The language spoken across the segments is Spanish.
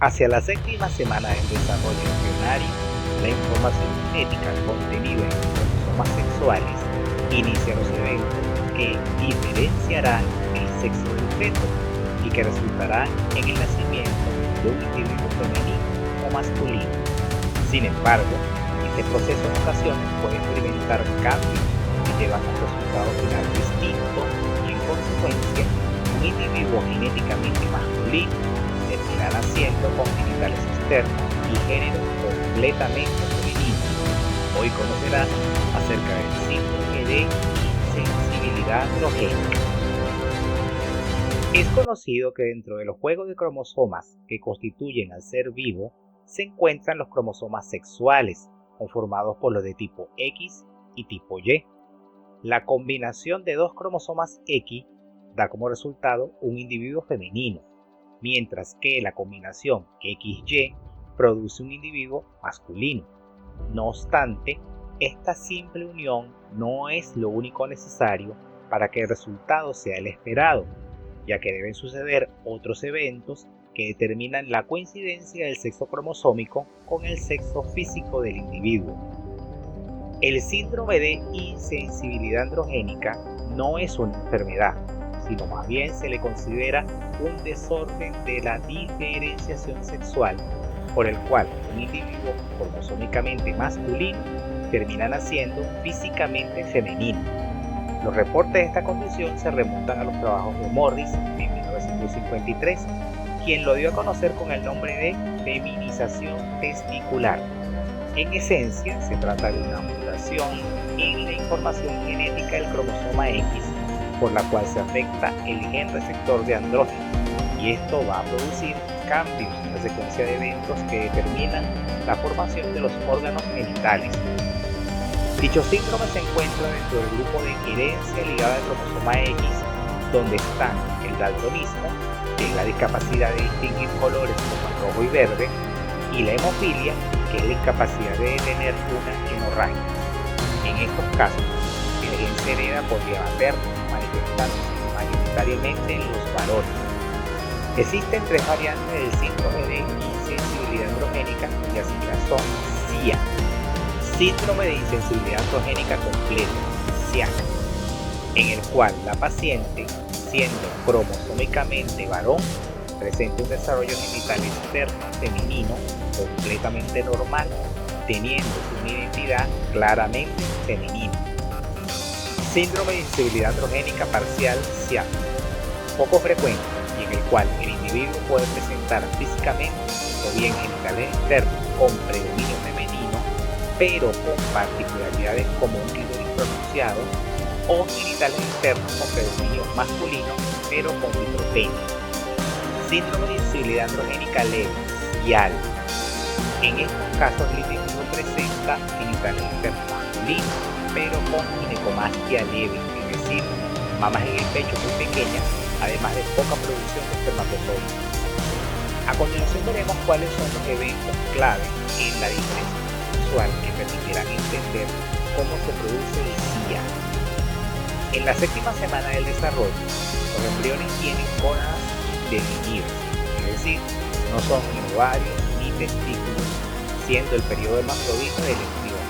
Hacia la séptima semana del desarrollo embrionario, la información genética contenida en los cromosomas sexuales inicia los eventos que diferenciarán el sexo del feto y que resultarán en el nacimiento de un individuo femenino o masculino. Sin embargo, este proceso en ocasiones puede experimentar cambios que llevan a un resultado final distinto y, en consecuencia, un individuo genéticamente masculino terminará naciendo con genitales externos y género completamente femenino. Hoy conocerás acerca del síndrome de insensibilidad androgénica. Es conocido que dentro de los juegos de cromosomas que constituyen al ser vivo se encuentran los cromosomas sexuales, conformados por los de tipo X y tipo Y. La combinación de dos cromosomas X da como resultado un individuo femenino, mientras que la combinación XY produce un individuo masculino. No obstante, esta simple unión no es lo único necesario para que el resultado sea el esperado, ya que deben suceder otros eventos que determinan la coincidencia del sexo cromosómico con el sexo físico del individuo. El síndrome de insensibilidad androgénica no es una enfermedad, sino más bien se le considera un desorden de la diferenciación sexual, por el cual un individuo cromosómicamente masculino termina naciendo físicamente femenino. Los reportes de esta condición se remontan a los trabajos de Morris en 1953, quien lo dio a conocer con el nombre de feminización testicular. En esencia, se trata de una mutación en la información genética del cromosoma X, por la cual se afecta el gen receptor de andrógeno, y esto va a producir cambios en la secuencia de eventos que determinan la formación de los órganos genitales. Dicho síndrome se encuentra dentro del grupo de herencia ligada al cromosoma X, donde están el daltonismo, que es la discapacidad de distinguir colores como el rojo y verde, y la hemofilia, que es la incapacidad de tener una hemorragia. En estos casos, el gen se hereda por vía materna, manifestándose mayoritariamente en los varones. Existen tres variantes del síndrome de insensibilidad androgénica, y así son SIA. Síndrome de insensibilidad androgénica completo, SIAC, en el cual la paciente, siendo cromosómicamente varón, presenta un desarrollo genital externo femenino completamente normal, teniendo una identidad claramente femenina. Síndrome de insensibilidad androgénica parcial SIAP, poco frecuente, y en el cual el individuo puede presentar físicamente o bien genitales externos con predominio femenino, pero con particularidades como un clítoris pronunciado, o genitales externos con predominio masculino, pero con micropene. Síndrome de insensibilidad androgénica leve, SIAL. En estos casos el individuo presenta genitales externos masculinos, pero con ginecomastia leve, es decir, mamas en el pecho muy pequeñas, además de poca producción de espermatozoides. A continuación veremos cuáles son los eventos clave en la diferencia sexual que permitirán entender cómo se produce el SIA. En la séptima semana del desarrollo, los embriones tienen gónadas definidas, es decir, no son ni ovarios ni testículos, siendo el periodo hermafrodita del embrión.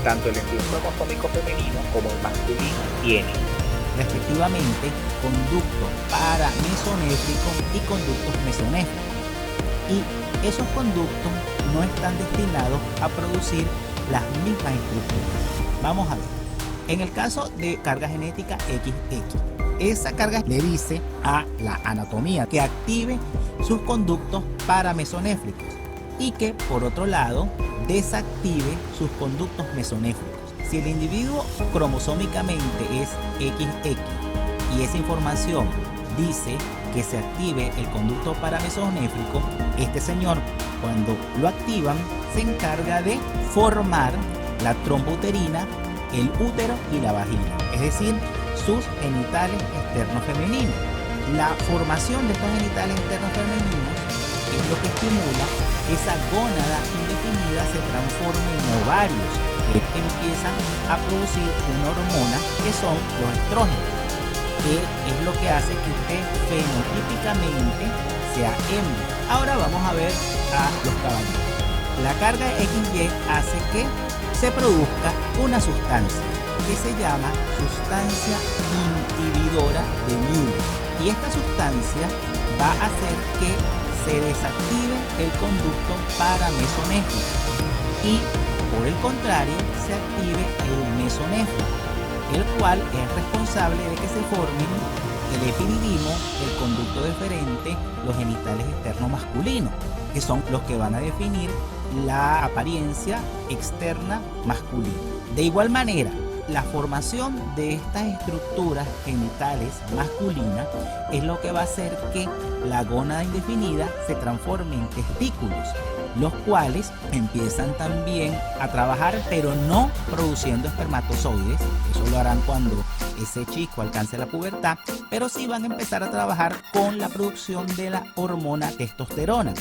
Tanto el embrión cromosómico femenino como el masculino tienen, respectivamente, conductos paramesonéfricos y conductos mesonéfricos. Y esos conductos no están destinados a producir las mismas estructuras. Vamos a ver. En el caso de carga genética XX, esa carga le dice a la anatomía que active sus conductos paramesonéfricos y que, por otro lado, desactive sus conductos mesonéfricos. Si el individuo cromosómicamente es XX y esa información dice que se active el conducto paramesonéfrico, este señor, cuando lo activan, se encarga de formar la trompa uterina, el útero y la vagina, es decir, sus genitales externos femeninos. La formación de estos genitales externos femeninos es lo que estimula esa gónada indefinida se transforma en ovarios que empiezan a producir una hormona que son los estrógenos, que es lo que hace que usted fenotípicamente sea hembra. Ahora vamos a a ver a los caballeros. La carga XY hace que se produzca una sustancia que se llama sustancia inhibidora de Müller. Y esta sustancia va a hacer que se desactive el conducto paramesonéfrico y, por el contrario, se active el mesonéfrico, el cual es responsable de que se formen el epididimo, el conducto deferente, los genitales externos masculinos, que son los que van a definir la apariencia externa masculina. De igual manera, la formación de estas estructuras genitales masculinas es lo que va a hacer que la gónada indefinida se transforme en testículos, los cuales empiezan también a trabajar, pero no produciendo espermatozoides. Eso lo harán cuando ese chico alcance la pubertad, pero sí van a empezar a trabajar con la producción de la hormona testosterona,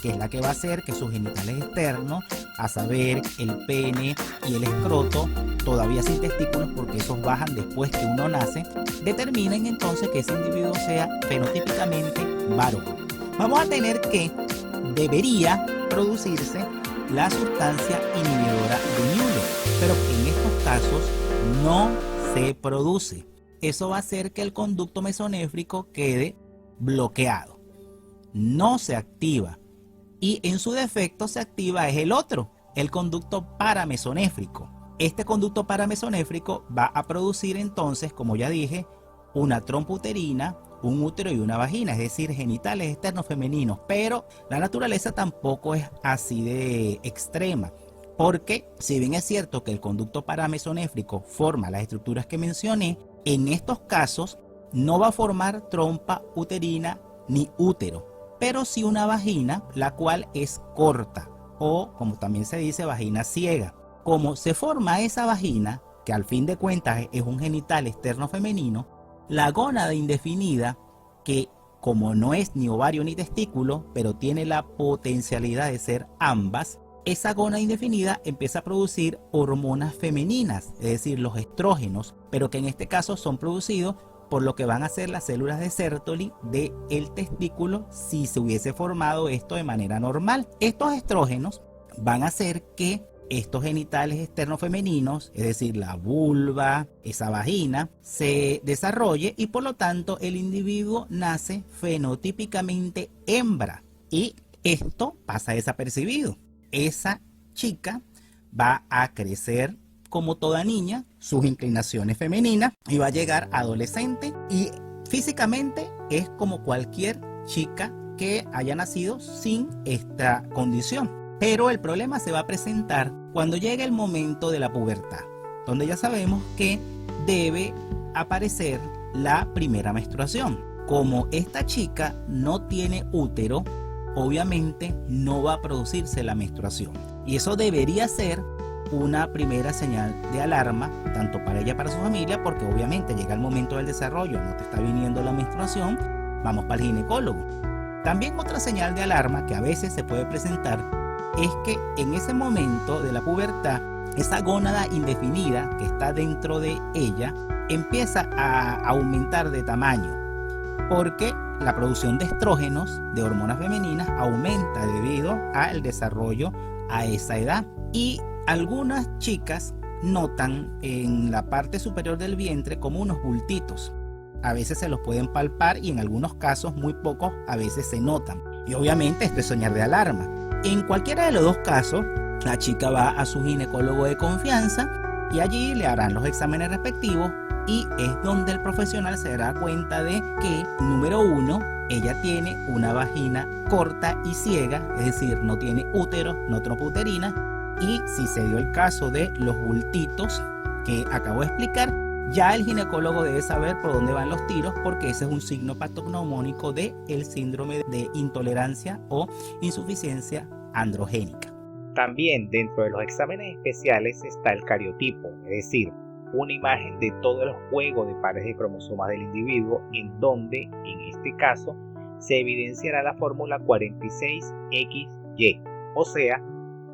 que es la que va a hacer que sus genitales externos, a saber, el pene y el escroto, todavía sin testículos porque esos bajan después que uno nace, determinen entonces que ese individuo sea fenotípicamente varón. Vamos a tener que debería producirse la sustancia inhibidora de Müller, pero en estos casos no se produce. Eso va a hacer que el conducto mesonéfrico quede bloqueado, no se activa, y en su defecto se activa es el otro, el conducto paramesonéfrico. Este conducto paramesonéfrico va a producir entonces, como ya dije, una trompa uterina, un útero y una vagina, es decir, genitales externos femeninos, pero la naturaleza tampoco es así de extrema, porque si bien es cierto que el conducto paramesonéfrico forma las estructuras que mencioné, en estos casos no va a formar trompa uterina ni útero, pero sí una vagina, la cual es corta, o como también se dice, vagina ciega. Como se forma esa vagina, que al fin de cuentas es un genital externo femenino, la gónada indefinida, que como no es ni ovario ni testículo, pero tiene la potencialidad de ser ambas, esa gónada indefinida empieza a producir hormonas femeninas, es decir, los estrógenos, pero que en este caso son producidos por lo que van a ser las células de Sertoli del testículo si se hubiese formado esto de manera normal. Estos estrógenos van a hacer que estos genitales externos femeninos, es decir, la vulva, esa vagina, se desarrolle y por lo tanto el individuo nace fenotípicamente hembra y esto pasa desapercibido. Esa chica va a crecer como toda niña, sus inclinaciones femeninas y va a llegar adolescente y físicamente es como cualquier chica que haya nacido sin esta condición. Pero el problema se va a presentar cuando llegue el momento de la pubertad, donde ya sabemos que debe aparecer la primera menstruación. Como esta chica no tiene útero, obviamente no va a producirse la menstruación. Y eso debería ser una primera señal de alarma, tanto para ella como para su familia, porque obviamente llega el momento del desarrollo, no te está viniendo la menstruación, vamos para el ginecólogo. También otra señal de alarma que a veces se puede presentar es que en ese momento de la pubertad, esa gónada indefinida que está dentro de ella empieza a aumentar de tamaño, porque la producción de estrógenos, de hormonas femeninas, aumenta debido al desarrollo a esa edad. Y algunas chicas notan en la parte superior del vientre como unos bultitos. A veces se los pueden palpar y en algunos casos, muy pocos, a veces se notan. Y obviamente esto es señal de alarma. En cualquiera de los dos casos, la chica va a su ginecólogo de confianza y allí le harán los exámenes respectivos y es donde el profesional se dará cuenta de que, número uno, ella tiene una vagina corta y ciega, es decir, no tiene útero, no trompa uterina, y si se dio el caso de los bultitos que acabo de explicar, ya el ginecólogo debe saber por dónde van los tiros porque ese es un signo patognomónico del síndrome de intolerancia o insuficiencia androgénica. También dentro de los exámenes especiales está el cariotipo, es decir, una imagen de todo el juego de pares de cromosomas del individuo en donde, en este caso, se evidenciará la fórmula 46XY, o sea,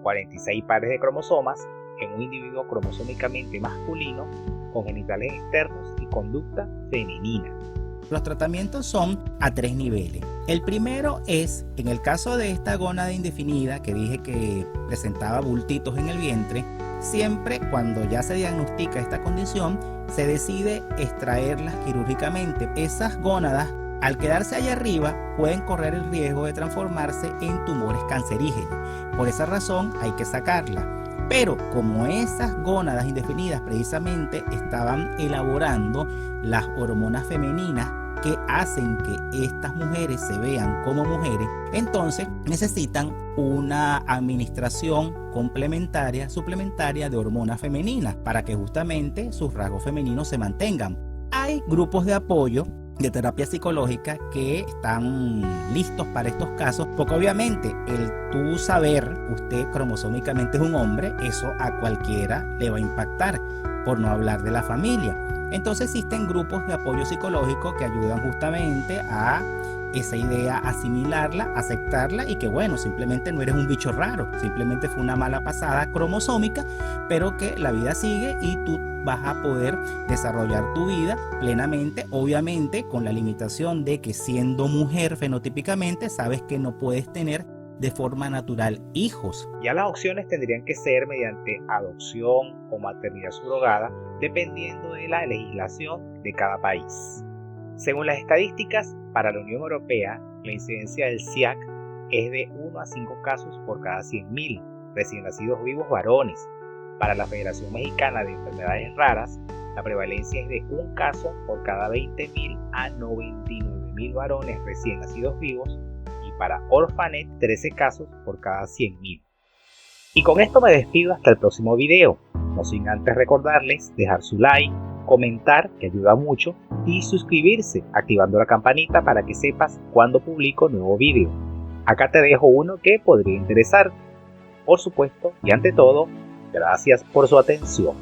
46 pares de cromosomas en un individuo cromosómicamente masculino con genitales externos y conducta femenina. Los tratamientos son a 3 niveles. El primero es, en el caso de esta gónada indefinida que dije que presentaba bultitos en el vientre, siempre cuando ya se diagnostica esta condición, se decide extraerlas quirúrgicamente. Esas gónadas, al quedarse allá arriba, pueden correr el riesgo de transformarse en tumores cancerígenos. Por esa razón hay que sacarlas. Pero como esas gónadas indefinidas precisamente estaban elaborando las hormonas femeninas que hacen que estas mujeres se vean como mujeres, entonces necesitan una administración complementaria, suplementaria de hormonas femeninas para que justamente sus rasgos femeninos se mantengan. Hay grupos de apoyo de terapia psicológica que están listos para estos casos, porque obviamente el tú saber, usted cromosómicamente es un hombre, eso a cualquiera le va a impactar, por no hablar de la familia. Entonces existen grupos de apoyo psicológico que ayudan justamente a esa idea, asimilarla, aceptarla y que bueno, simplemente no eres un bicho raro, simplemente fue una mala pasada cromosómica, pero que la vida sigue y tú vas a poder desarrollar tu vida plenamente, obviamente con la limitación de que siendo mujer fenotípicamente sabes que no puedes tener de forma natural hijos. Ya las opciones tendrían que ser mediante adopción o maternidad subrogada, dependiendo de la legislación de cada país. Según las estadísticas, para la Unión Europea, la incidencia del SIAC es de 1 a 5 casos por cada 100.000 recién nacidos vivos varones. Para la Federación Mexicana de Enfermedades Raras, la prevalencia es de 1 caso por cada 20.000 a 99.000 varones recién nacidos vivos, y para Orphanet 13 casos por cada 100.000. Y con esto me despido hasta el próximo video, no sin antes recordarles dejar su like, comentar, que ayuda mucho, y suscribirse activando la campanita para que sepas cuando publico nuevo video. Acá te dejo uno que podría interesar. Por supuesto, y ante todo, gracias por su atención.